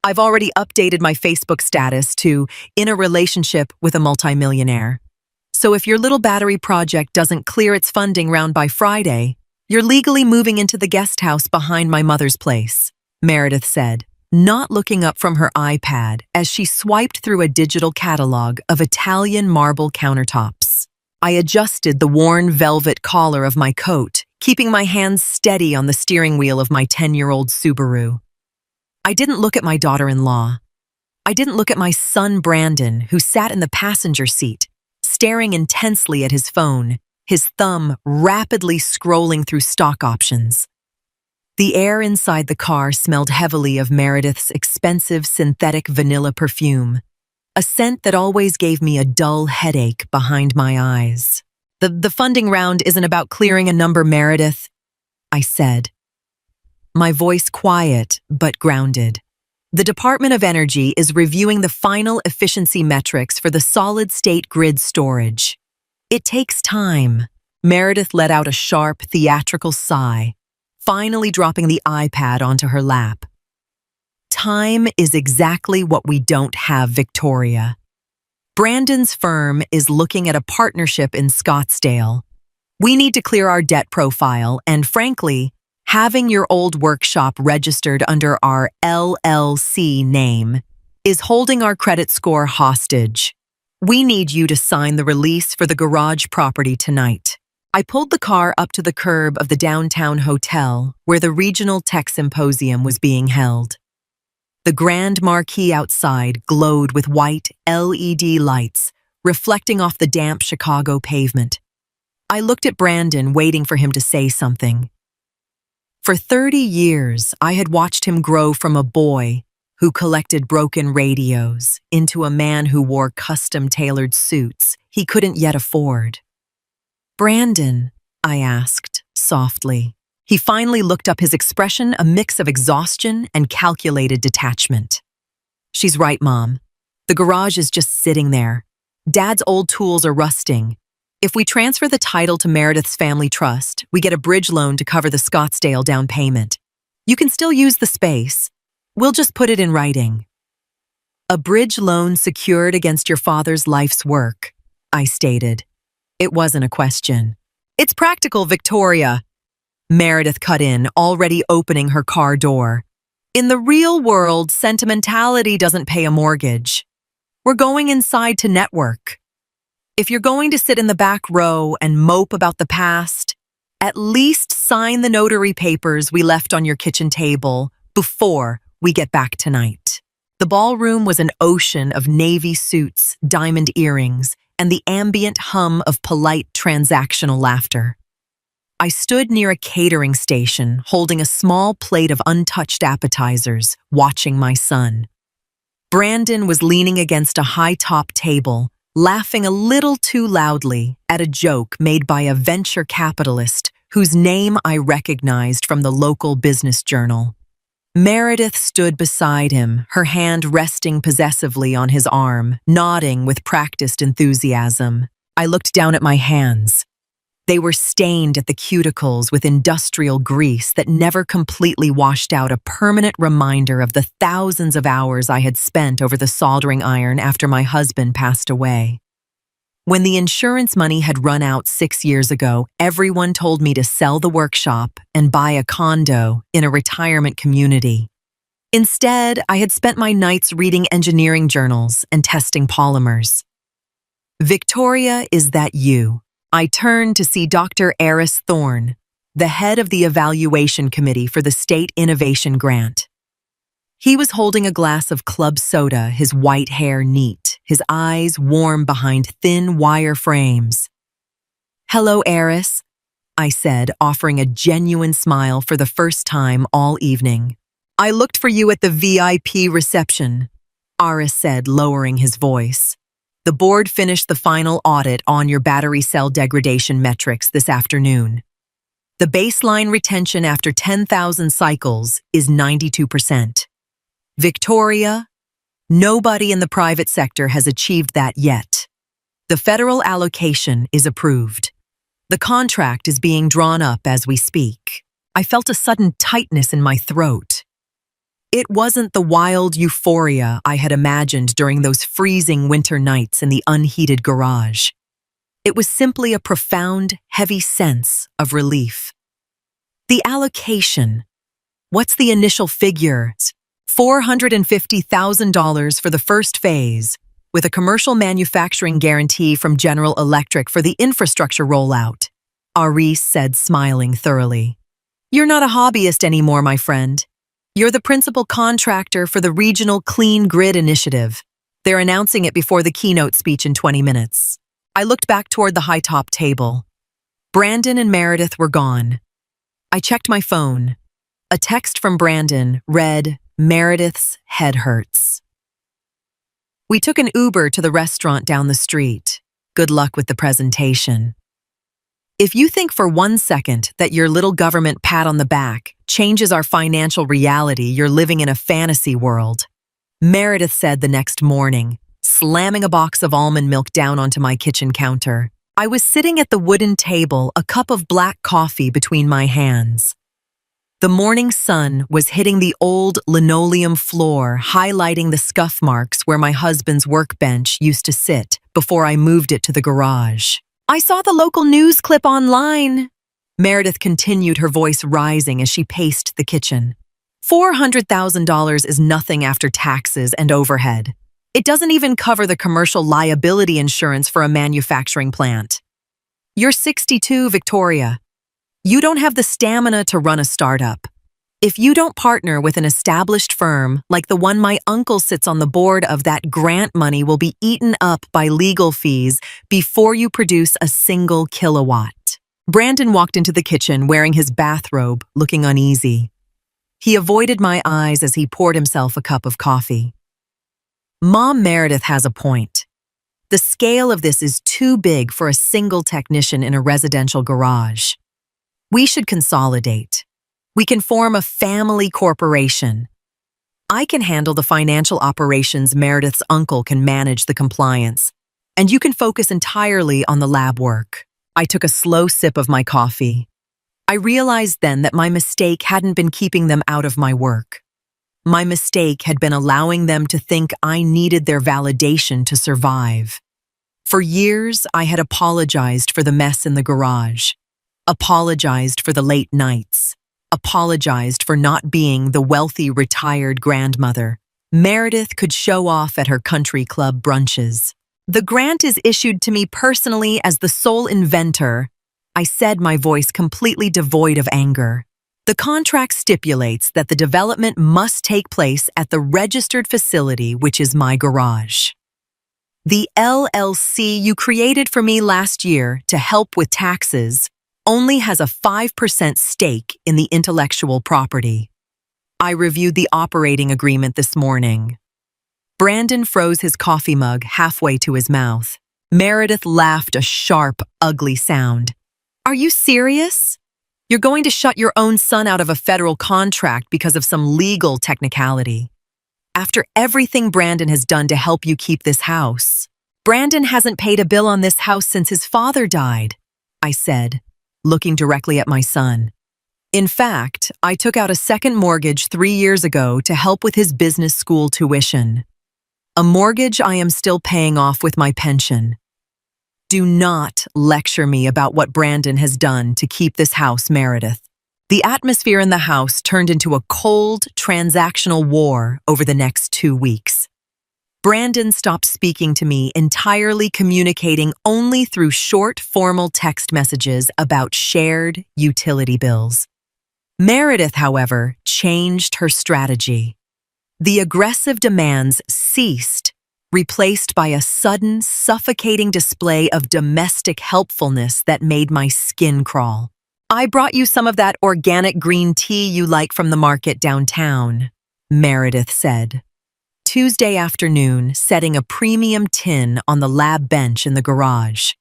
I've already updated my Facebook status to in a relationship with a multimillionaire. So if your little battery project doesn't clear its funding round by Friday, you're legally moving into the guest house behind my mother's place, Meredith said, not looking up from her iPad as she swiped through a digital catalog of Italian marble countertops. I adjusted the worn velvet collar of my coat, keeping my hands steady on the steering wheel of my 10-year-old Subaru. I didn't look at my daughter-in-law. I didn't look at my son Brandon, who sat in the passenger seat, staring intensely at his phone, his thumb rapidly scrolling through stock options. The air inside the car smelled heavily of Meredith's expensive synthetic vanilla perfume, a scent that always gave me a dull headache behind my eyes. The funding round isn't about clearing a number, Meredith, I said, my voice quiet but grounded. The Department of Energy is reviewing the final efficiency metrics for the solid-state grid storage. It takes time. Meredith let out a sharp, theatrical sigh, finally dropping the iPad onto her lap. Time is exactly what we don't have, Victoria. Brandon's firm is looking at a partnership in Scottsdale. We need to clear our debt profile, and frankly, having your old workshop registered under our LLC name is holding our credit score hostage. We need you to sign the release for the garage property tonight. I pulled the car up to the curb of the downtown hotel where the Regional Tech Symposium was being held. The grand marquee outside glowed with white LED lights, reflecting off the damp Chicago pavement. I looked at Brandon, waiting for him to say something. For 30 years, I had watched him grow from a boy who collected broken radios into a man who wore custom-tailored suits he couldn't yet afford. Brandon, I asked, softly. He finally looked up, his expression a mix of exhaustion and calculated detachment. She's right, Mom. The garage is just sitting there. Dad's old tools are rusting. If we transfer the title to Meredith's family trust, we get a bridge loan to cover the Scottsdale down payment. You can still use the space. We'll just put it in writing. A bridge loan secured against your father's life's work, I stated. It wasn't a question. It's practical, Victoria. Meredith cut in, already opening her car door. In the real world, sentimentality doesn't pay a mortgage. We're going inside to network. If you're going to sit in the back row and mope about the past, at least sign the notary papers we left on your kitchen table before we get back tonight. The ballroom was an ocean of navy suits, diamond earrings, and the ambient hum of polite transactional laughter. I stood near a catering station, holding a small plate of untouched appetizers, watching my son. Brandon was leaning against a high-top table, laughing a little too loudly at a joke made by a venture capitalist whose name I recognized from the local business journal. Meredith stood beside him, her hand resting possessively on his arm, nodding with practiced enthusiasm. I looked down at my hands. They were stained at the cuticles with industrial grease that never completely washed out, a permanent reminder of the thousands of hours I had spent over the soldering iron after my husband passed away. When the insurance money had run out 6 years ago, everyone told me to sell the workshop and buy a condo in a retirement community. Instead, I had spent my nights reading engineering journals and testing polymers. Victoria, is that you? I turned to see Dr. Eris Thorne, the head of the evaluation committee for the State Innovation Grant. He was holding a glass of club soda, his white hair neat, his eyes warm behind thin wire frames. "Hello, Eris," I said, offering a genuine smile for the first time all evening. "I looked for you at the VIP reception," Eris said, lowering his voice. "The board finished the final audit on your battery cell degradation metrics this afternoon. The baseline retention after 10,000 cycles is 92%. Victoria, nobody in the private sector has achieved that yet. The federal allocation is approved. The contract is being drawn up as we speak." I felt a sudden tightness in my throat. It wasn't the wild euphoria I had imagined during those freezing winter nights in the unheated garage. It was simply a profound, heavy sense of relief. The allocation. What's the initial figure? $450,000 for the first phase, with a commercial manufacturing guarantee from General Electric for the infrastructure rollout, Aris said, smiling thoroughly. You're not a hobbyist anymore, my friend. You're the principal contractor for the Regional Clean Grid Initiative. They're announcing it before the keynote speech in 20 minutes. I looked back toward the high-top table. Brandon and Meredith were gone. I checked my phone. A text from Brandon read, Meredith's head hurts. We took an Uber to the restaurant down the street. Good luck with the presentation. If you think for 1 second that your little government pat on the back changes our financial reality, you're living in a fantasy world, Meredith said the next morning, slamming a box of almond milk down onto my kitchen counter. I was sitting at the wooden table, a cup of black coffee between my hands. The morning sun was hitting the old linoleum floor, highlighting the scuff marks where my husband's workbench used to sit before I moved it to the garage. I saw the local news clip online. Meredith continued, her voice rising as she paced the kitchen. $400,000 is nothing after taxes and overhead. It doesn't even cover the commercial liability insurance for a manufacturing plant. You're 62, Victoria. You don't have the stamina to run a startup. If you don't partner with an established firm like the one my uncle sits on the board of, that grant money will be eaten up by legal fees before you produce a single kilowatt. Brandon walked into the kitchen wearing his bathrobe, looking uneasy. He avoided my eyes as he poured himself a cup of coffee. Mom, Meredith has a point. The scale of this is too big for a single technician in a residential garage. We should consolidate. We can form a family corporation. I can handle the financial operations, Meredith's uncle can manage the compliance, and you can focus entirely on the lab work. I took a slow sip of my coffee. I realized then that my mistake hadn't been keeping them out of my work. My mistake had been allowing them to think I needed their validation to survive. For years, I had apologized for the mess in the garage, apologized for the late nights, apologized for not being the wealthy retired grandmother Meredith could show off at her country club brunches. The grant is issued to me personally as the sole inventor, I said, my voice completely devoid of anger. The contract stipulates that the development must take place at the registered facility, which is my garage. The LLC you created for me last year to help with taxes only has a 5% stake in the intellectual property. I reviewed the operating agreement this morning. Brandon froze his coffee mug halfway to his mouth. Meredith laughed a sharp, ugly sound. Are you serious? You're going to shut your own son out of a federal contract because of some legal technicality. After everything Brandon has done to help you keep this house. Brandon hasn't paid a bill on this house since his father died, I said, looking directly at my son. In fact, I took out a second mortgage 3 years ago to help with his business school tuition. A mortgage I am still paying off with my pension. Do not lecture me about what Brandon has done to keep this house, Meredith. The atmosphere in the house turned into a cold, transactional war over the next 2 weeks. Brandon stopped speaking to me, entirely communicating only through short, formal text messages about shared utility bills. Meredith, however, changed her strategy. The aggressive demands ceased, replaced by a sudden, suffocating display of domestic helpfulness that made my skin crawl. I brought you some of that organic green tea you like from the market downtown, Meredith said. Tuesday afternoon, setting a premium tin on the lab bench in the garage.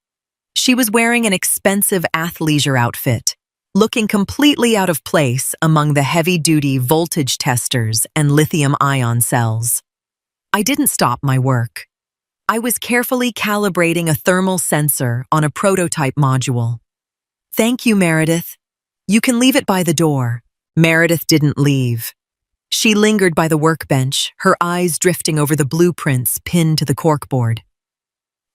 She was wearing an expensive athleisure outfit, looking completely out of place among the heavy-duty voltage testers and lithium-ion cells. I didn't stop my work. I was carefully calibrating a thermal sensor on a prototype module. Thank you, Meredith. You can leave it by the door. Meredith didn't leave. She lingered by the workbench, her eyes drifting over the blueprints pinned to the corkboard.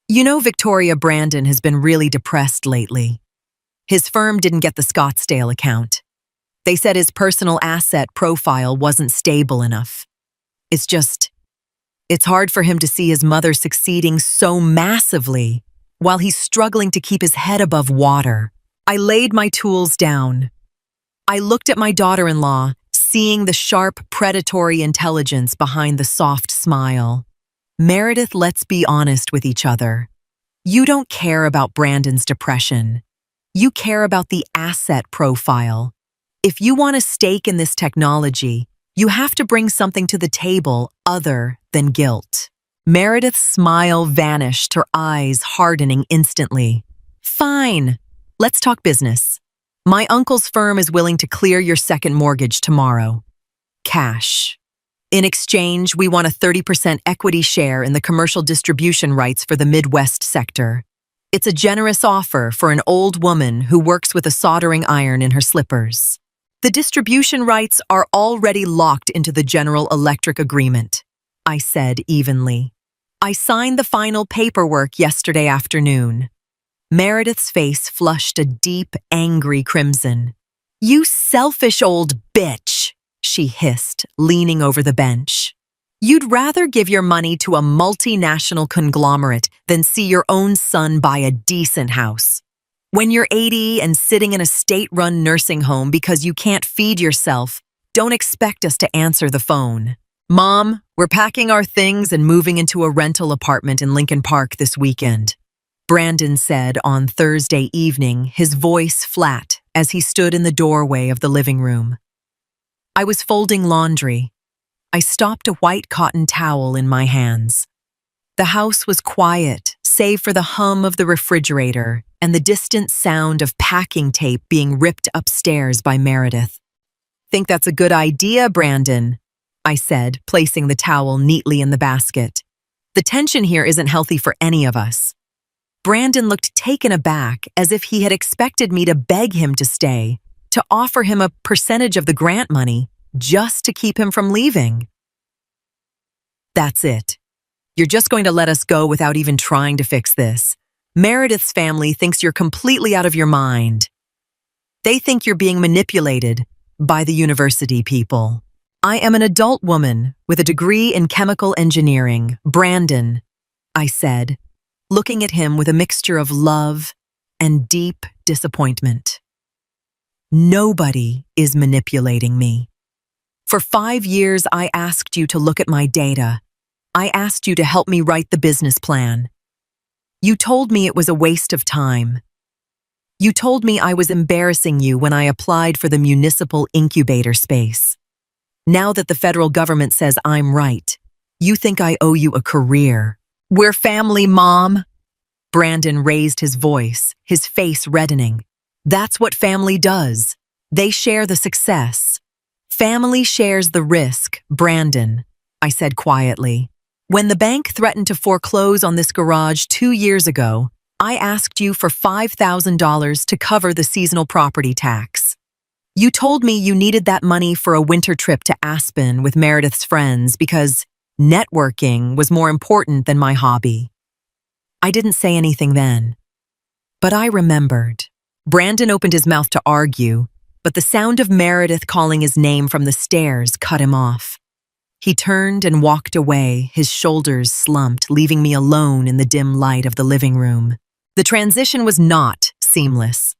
You know, Victoria, Brandon has been really depressed lately. His firm didn't get the Scottsdale account. They said his personal asset profile wasn't stable enough. It's hard for him to see his mother succeeding so massively while he's struggling to keep his head above water. I laid my tools down. I looked at my daughter-in-law, seeing the sharp, predatory intelligence behind the soft smile. Meredith, let's be honest with each other. You don't care about Brandon's depression. You care about the asset profile. If you want a stake in this technology, you have to bring something to the table other than guilt. Meredith's smile vanished, her eyes hardening instantly. Fine, let's talk business. My uncle's firm is willing to clear your second mortgage tomorrow. Cash. In exchange, we want a 30% equity share in the commercial distribution rights for the Midwest sector. It's a generous offer for an old woman who works with a soldering iron in her slippers. The distribution rights are already locked into the General Electric agreement, I said evenly. I signed the final paperwork yesterday afternoon. Meredith's face flushed a deep, angry crimson. You selfish old bitch, she hissed, leaning over the bench. You'd rather give your money to a multinational conglomerate than see your own son buy a decent house. When you're 80 and sitting in a state-run nursing home because you can't feed yourself, don't expect us to answer the phone. Mom, we're packing our things and moving into a rental apartment in Lincoln Park this weekend, Brandon said on Thursday evening, his voice flat as he stood in the doorway of the living room. I was folding laundry. I stopped a white cotton towel in my hands. The house was quiet, save for the hum of the refrigerator and the distant sound of packing tape being ripped upstairs by Meredith. Think that's a good idea, Brandon, I said, placing the towel neatly in the basket. The tension here isn't healthy for any of us. Brandon looked taken aback, as if he had expected me to beg him to stay, to offer him a percentage of the grant money, just to keep him from leaving. That's it. You're just going to let us go without even trying to fix this. Meredith's family thinks you're completely out of your mind. They think you're being manipulated by the university people. I am an adult woman with a degree in chemical engineering, Brandon, I said, looking at him with a mixture of love and deep disappointment. Nobody is manipulating me. For 5 years, I asked you to look at my data. I asked you to help me write the business plan. You told me it was a waste of time. You told me I was embarrassing you when I applied for the municipal incubator space. Now that the federal government says I'm right, you think I owe you a career. We're family, Mom. Brandon raised his voice, his face reddening. That's what family does. They share the success. Family shares the risk, Brandon, I said quietly. When the bank threatened to foreclose on this garage 2 years ago, I asked you for $5,000 to cover the seasonal property tax. You told me you needed that money for a winter trip to Aspen with Meredith's friends because networking was more important than my hobby. I didn't say anything then, but I remembered. Brandon opened his mouth to argue, but the sound of Meredith calling his name from the stairs cut him off. He turned and walked away, his shoulders slumped, leaving me alone in the dim light of the living room. The transition was not seamless.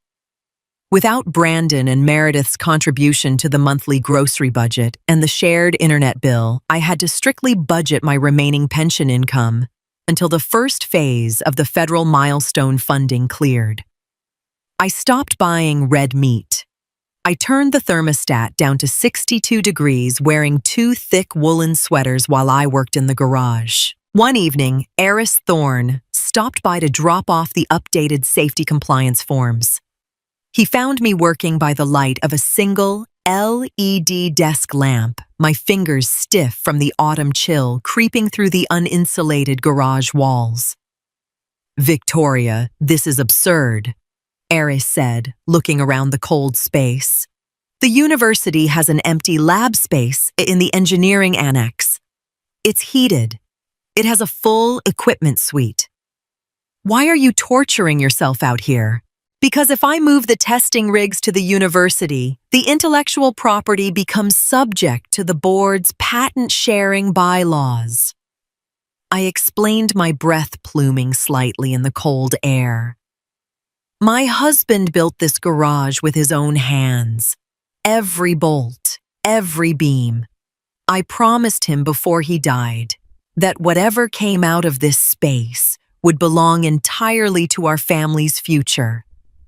Without Brandon and Meredith's contribution to the monthly grocery budget and the shared internet bill, I had to strictly budget my remaining pension income until the first phase of the federal milestone funding cleared. I stopped buying red meat. I turned the thermostat down to 62 degrees wearing 2 thick woolen sweaters while I worked in the garage. One evening, Eris Thorne stopped by to drop off the updated safety compliance forms. He found me working by the light of a single LED desk lamp, my fingers stiff from the autumn chill creeping through the uninsulated garage walls. Victoria, this is absurd, Eris said, looking around the cold space. The university has an empty lab space in the engineering annex. It's heated. It has a full equipment suite. Why are you torturing yourself out here? Because if I move the testing rigs to the university, the intellectual property becomes subject to the board's patent-sharing bylaws. I explained, my breath pluming slightly in the cold air. My husband built this garage with his own hands. Every bolt, every beam. I promised him before he died that whatever came out of this space would belong entirely to our family's future,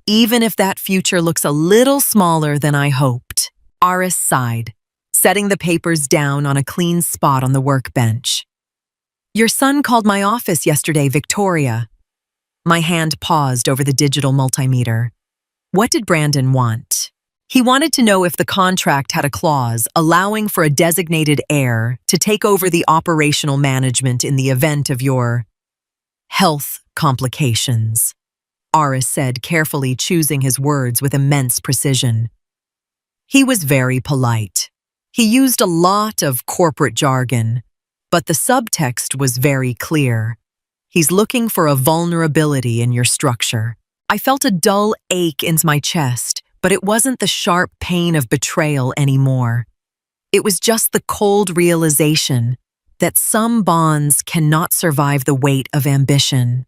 even if that future looks a little smaller than I hoped. Aris sighed, setting the papers down on a clean spot on the workbench. Your son called my office yesterday, Victoria. My hand paused over the digital multimeter. What did Brandon want? He wanted to know if the contract had a clause allowing for a designated heir to take over the operational management in the event of your health complications, Aris said, carefully choosing his words with immense precision. He was very polite. He used a lot of corporate jargon, but the subtext was very clear. He's looking for a vulnerability in your structure. I felt a dull ache in my chest, but it wasn't the sharp pain of betrayal anymore. It was just the cold realization that some bonds cannot survive the weight of ambition.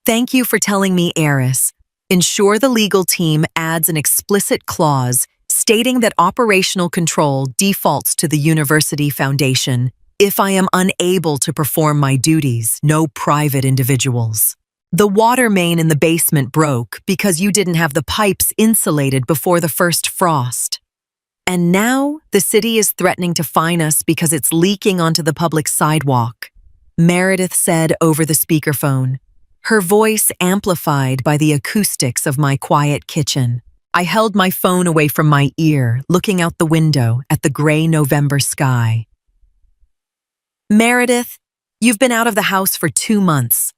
Thank you for telling me, Eris. Ensure the legal team adds an explicit clause stating that operational control defaults to the University Foundation if I am unable to perform my duties, no private individuals. The water main in the basement broke because you didn't have the pipes insulated before the first frost. And now the city is threatening to fine us because it's leaking onto the public sidewalk, Meredith said over the speakerphone, her voice amplified by the acoustics of my quiet kitchen. I held my phone away from my ear, looking out the window at the gray November sky. Meredith, you've been out of the house for 2 months.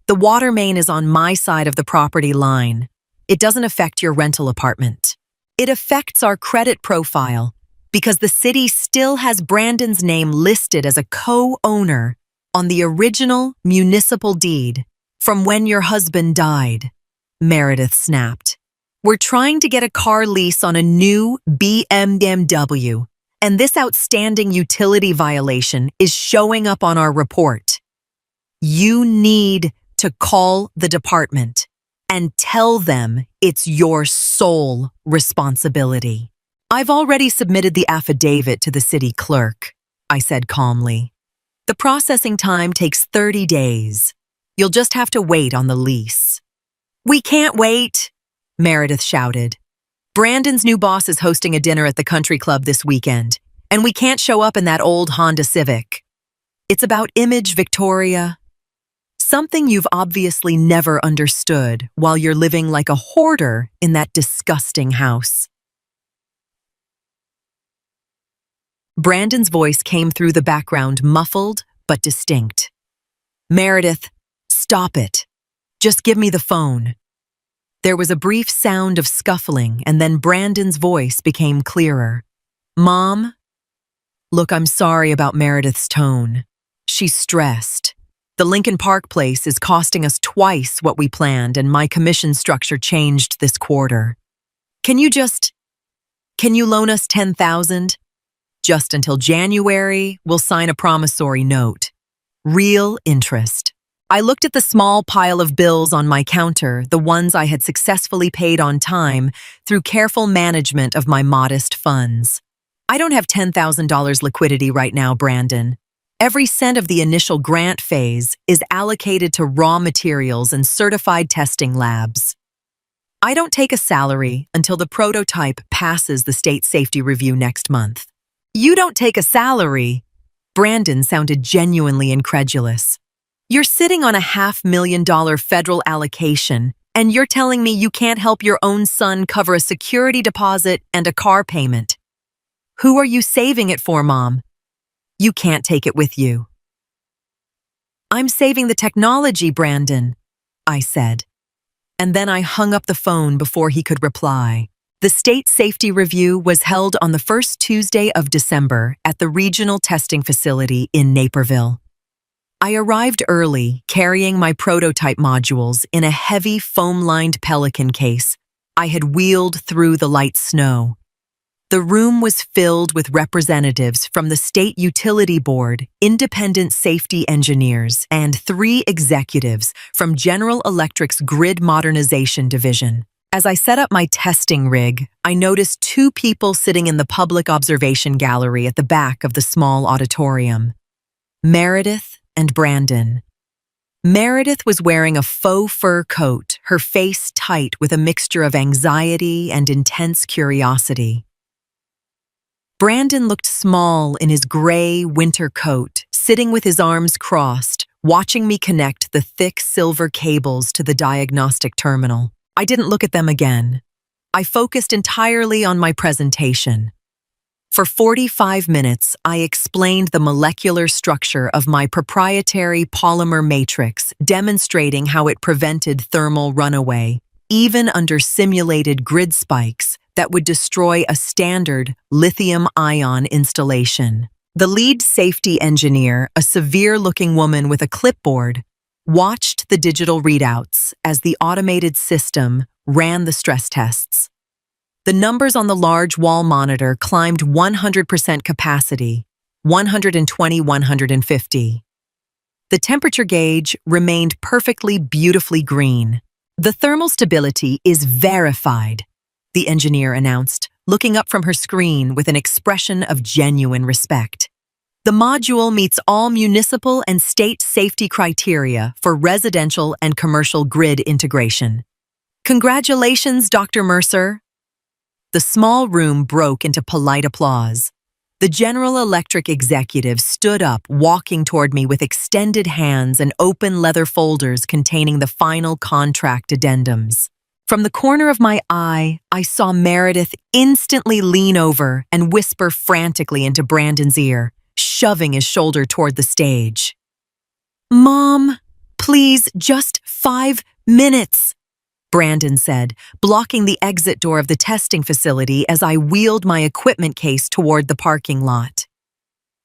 The water main is on my side of the property line. It doesn't affect your rental apartment. It affects our credit profile because the city still has Brandon's name listed as a co-owner on the original municipal deed from when your husband died, Meredith snapped. We're trying to get a car lease on a new BMW, and this outstanding utility violation is showing up on our report. You need to call the department and tell them it's your sole responsibility. I've already submitted the affidavit to the city clerk, I said calmly. The processing time takes 30 days. You'll just have to wait on the lease. We can't wait, Meredith shouted. Brandon's new boss is hosting a dinner at the country club this weekend, and we can't show up in that old Honda Civic. It's about image, Victoria. Something you've obviously never understood while you're living like a hoarder in that disgusting house. Brandon's voice came through the background, muffled but distinct. Meredith, stop it. Just give me the phone. There was a brief sound of scuffling, and then Brandon's voice became clearer. Mom? Look, I'm sorry about Meredith's tone. She's stressed. The Lincoln Park place is costing us twice what we planned, and my commission structure changed this quarter. Can you loan us $10,000? Just until January, we'll sign a promissory note. Real interest. I looked at the small pile of bills on my counter, the ones I had successfully paid on time through careful management of my modest funds. I don't have $10,000 liquidity right now, Brandon. Every cent of the initial grant phase is allocated to raw materials and certified testing labs. I don't take a salary until the prototype passes the state safety review next month. You don't take a salary? Brandon sounded genuinely incredulous. You're sitting on a $500,000 federal allocation, and you're telling me you can't help your own son cover a security deposit and a car payment. Who are you saving it for, Mom? You can't take it with you. I'm saving the technology, Brandon, I said. And then I hung up the phone before he could reply. The state safety review was held on the first Tuesday of December at the regional testing facility in Naperville. I arrived early, carrying my prototype modules in a heavy foam-lined Pelican case I had wheeled through the light snow. The room was filled with representatives from the State Utility Board, independent safety engineers, and 3 executives from General Electric's Grid Modernization Division. As I set up my testing rig, I noticed 2 people sitting in the public observation gallery at the back of the small auditorium: Meredith and Brandon. Meredith was wearing a faux fur coat, her face tight with a mixture of anxiety and intense curiosity. Brandon looked small in his gray winter coat, sitting with his arms crossed, watching me connect the thick silver cables to the diagnostic terminal. I didn't look at them again. I focused entirely on my presentation. For 45 minutes, I explained the molecular structure of my proprietary polymer matrix, demonstrating how it prevented thermal runaway, even under simulated grid spikes that would destroy a standard lithium-ion installation. The lead safety engineer, a severe-looking woman with a clipboard, watched the digital readouts as the automated system ran the stress tests. The numbers on the large wall monitor climbed 100% capacity, 120, 150. The temperature gauge remained perfectly beautifully green. "The thermal stability is verified," the engineer announced, looking up from her screen with an expression of genuine respect. "The module meets all municipal and state safety criteria for residential and commercial grid integration. Congratulations, Dr. Mercer." The small room broke into polite applause. The General Electric executive stood up, walking toward me with extended hands and open leather folders containing the final contract addendums. From the corner of my eye, I saw Meredith instantly lean over and whisper frantically into Brandon's ear, shoving his shoulder toward the stage. "Mom, please, just 5 minutes," Brandon said, blocking the exit door of the testing facility as I wheeled my equipment case toward the parking lot.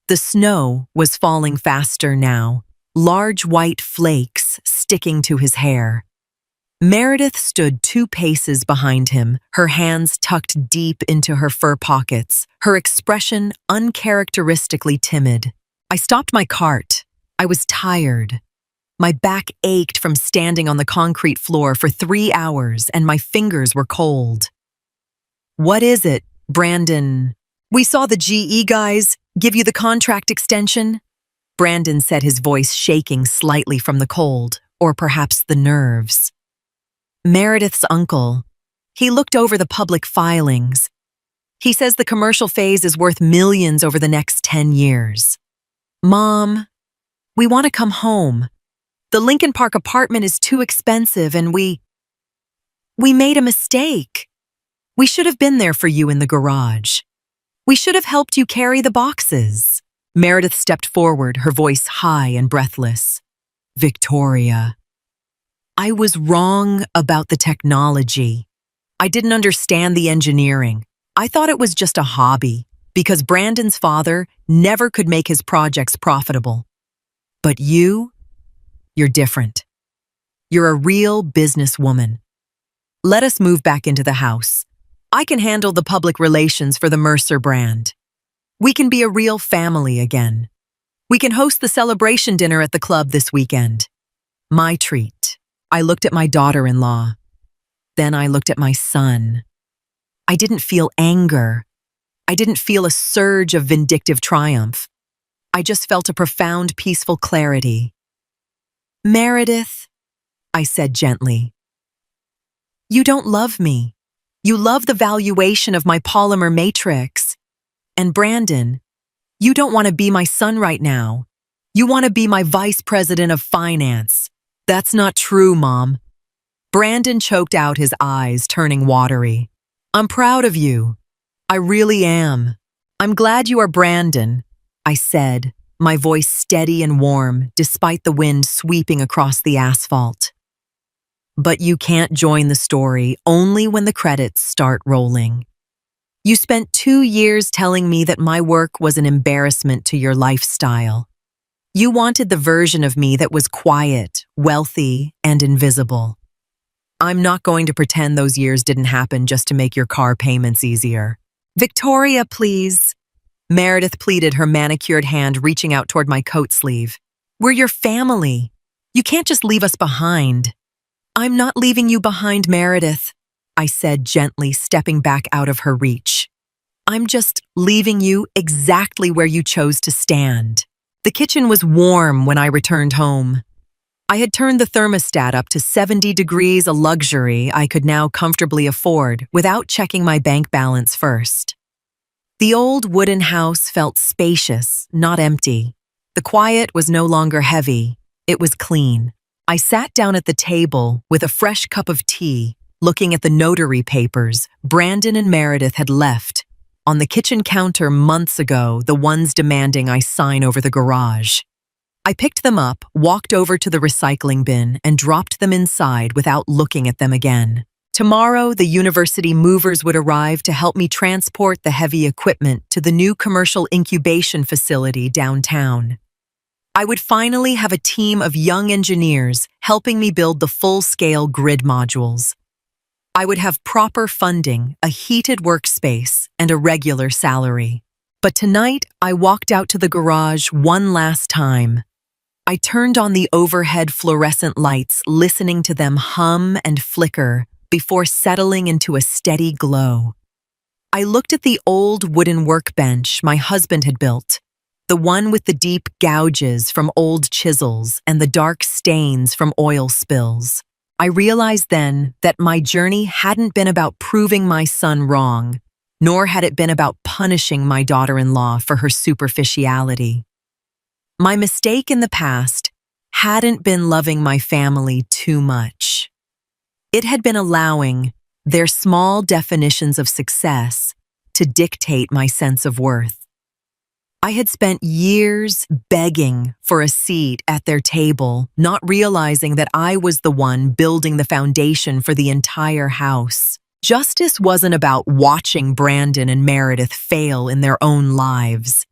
The snow was falling faster now, large white flakes sticking to his hair. Meredith stood 2 paces behind him, her hands tucked deep into her fur pockets, her expression uncharacteristically timid. I stopped my cart. I was tired. My back ached from standing on the concrete floor for 3 hours, and my fingers were cold. "What is it, Brandon?" "We saw the GE guys give you the contract extension," Brandon said, his voice shaking slightly from the cold, or perhaps the nerves. "Meredith's uncle. He looked over the public filings. He says the commercial phase is worth millions over the next 10 years. Mom, we want to come home. The Lincoln Park apartment is too expensive and we made a mistake. We should have been there for you in the garage. We should have helped you carry the boxes." Meredith stepped forward, her voice high and breathless. "Victoria, I was wrong about the technology. I didn't understand the engineering. I thought it was just a hobby because Brandon's father never could make his projects profitable. But you're different. You're a real businesswoman. Let us move back into the house. I can handle the public relations for the Mercer brand. We can be a real family again. We can host the celebration dinner at the club this weekend. My treat." I looked at my daughter-in-law. Then I looked at my son. I didn't feel anger. I didn't feel a surge of vindictive triumph. I just felt a profound, peaceful clarity. "Meredith," I said gently, "you don't love me. You love the valuation of my polymer matrix. And Brandon, you don't want to be my son right now. You want to be my vice president of finance. That's not true, Mom." Brandon choked out, his eyes turning watery. "I'm proud of you. I really am. I'm glad you are Brandon," I said, my voice steady and warm despite the wind sweeping across the asphalt. but you can't join the story only when the credits start rolling. You spent 2 years telling me that my work was an embarrassment to your lifestyle. You wanted the version of me that was quiet, wealthy, and invisible. I'm not going to pretend those years didn't happen just to make your car payments easier. Victoria, please. Meredith pleaded, her manicured hand reaching out toward my coat sleeve. We're your family. You can't just leave us behind. I'm not leaving you behind, Meredith, I said gently, stepping back out of her reach. I'm just leaving you exactly where you chose to stand. The kitchen was warm when I returned home. I had turned the thermostat up to 70 degrees, a luxury I could now comfortably afford without checking my bank balance first. The old wooden house felt spacious, not empty. The quiet was no longer heavy, it was clean. I sat down at the table with a fresh cup of tea, looking at the notary papers Brandon and Meredith had left on the kitchen counter months ago, the ones demanding I sign over the garage. I picked them up, walked over to the recycling bin, and dropped them inside without looking at them again. Tomorrow, the university movers would arrive to help me transport the heavy equipment to the new commercial incubation facility downtown. I would finally have a team of young engineers helping me build the full-scale grid modules. I would have proper funding, a heated workspace, and a regular salary. But tonight, I walked out to the garage one last time. I turned on the overhead fluorescent lights, listening to them hum and flicker before settling into a steady glow. I looked at the old wooden workbench my husband had built, the one with the deep gouges from old chisels and the dark stains from oil spills. I realized then that my journey hadn't been about proving my son wrong, nor had it been about punishing my daughter-in-law for her superficiality. My mistake in the past hadn't been loving my family too much. It had been allowing their small definitions of success to dictate my sense of worth. I had spent years begging for a seat at their table, not realizing that I was the one building the foundation for the entire house. Justice wasn't about watching Brandon and Meredith fail in their own lives.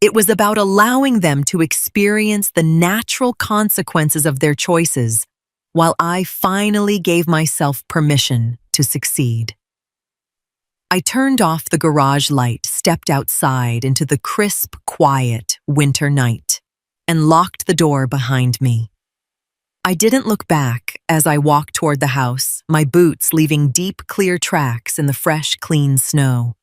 It was about allowing them to experience the natural consequences of their choices, while I finally gave myself permission to succeed. I turned off the garage light, stepped outside into the crisp, quiet winter night, and locked the door behind me. I didn't look back as I walked toward the house, my boots leaving deep, clear tracks in the fresh, clean snow.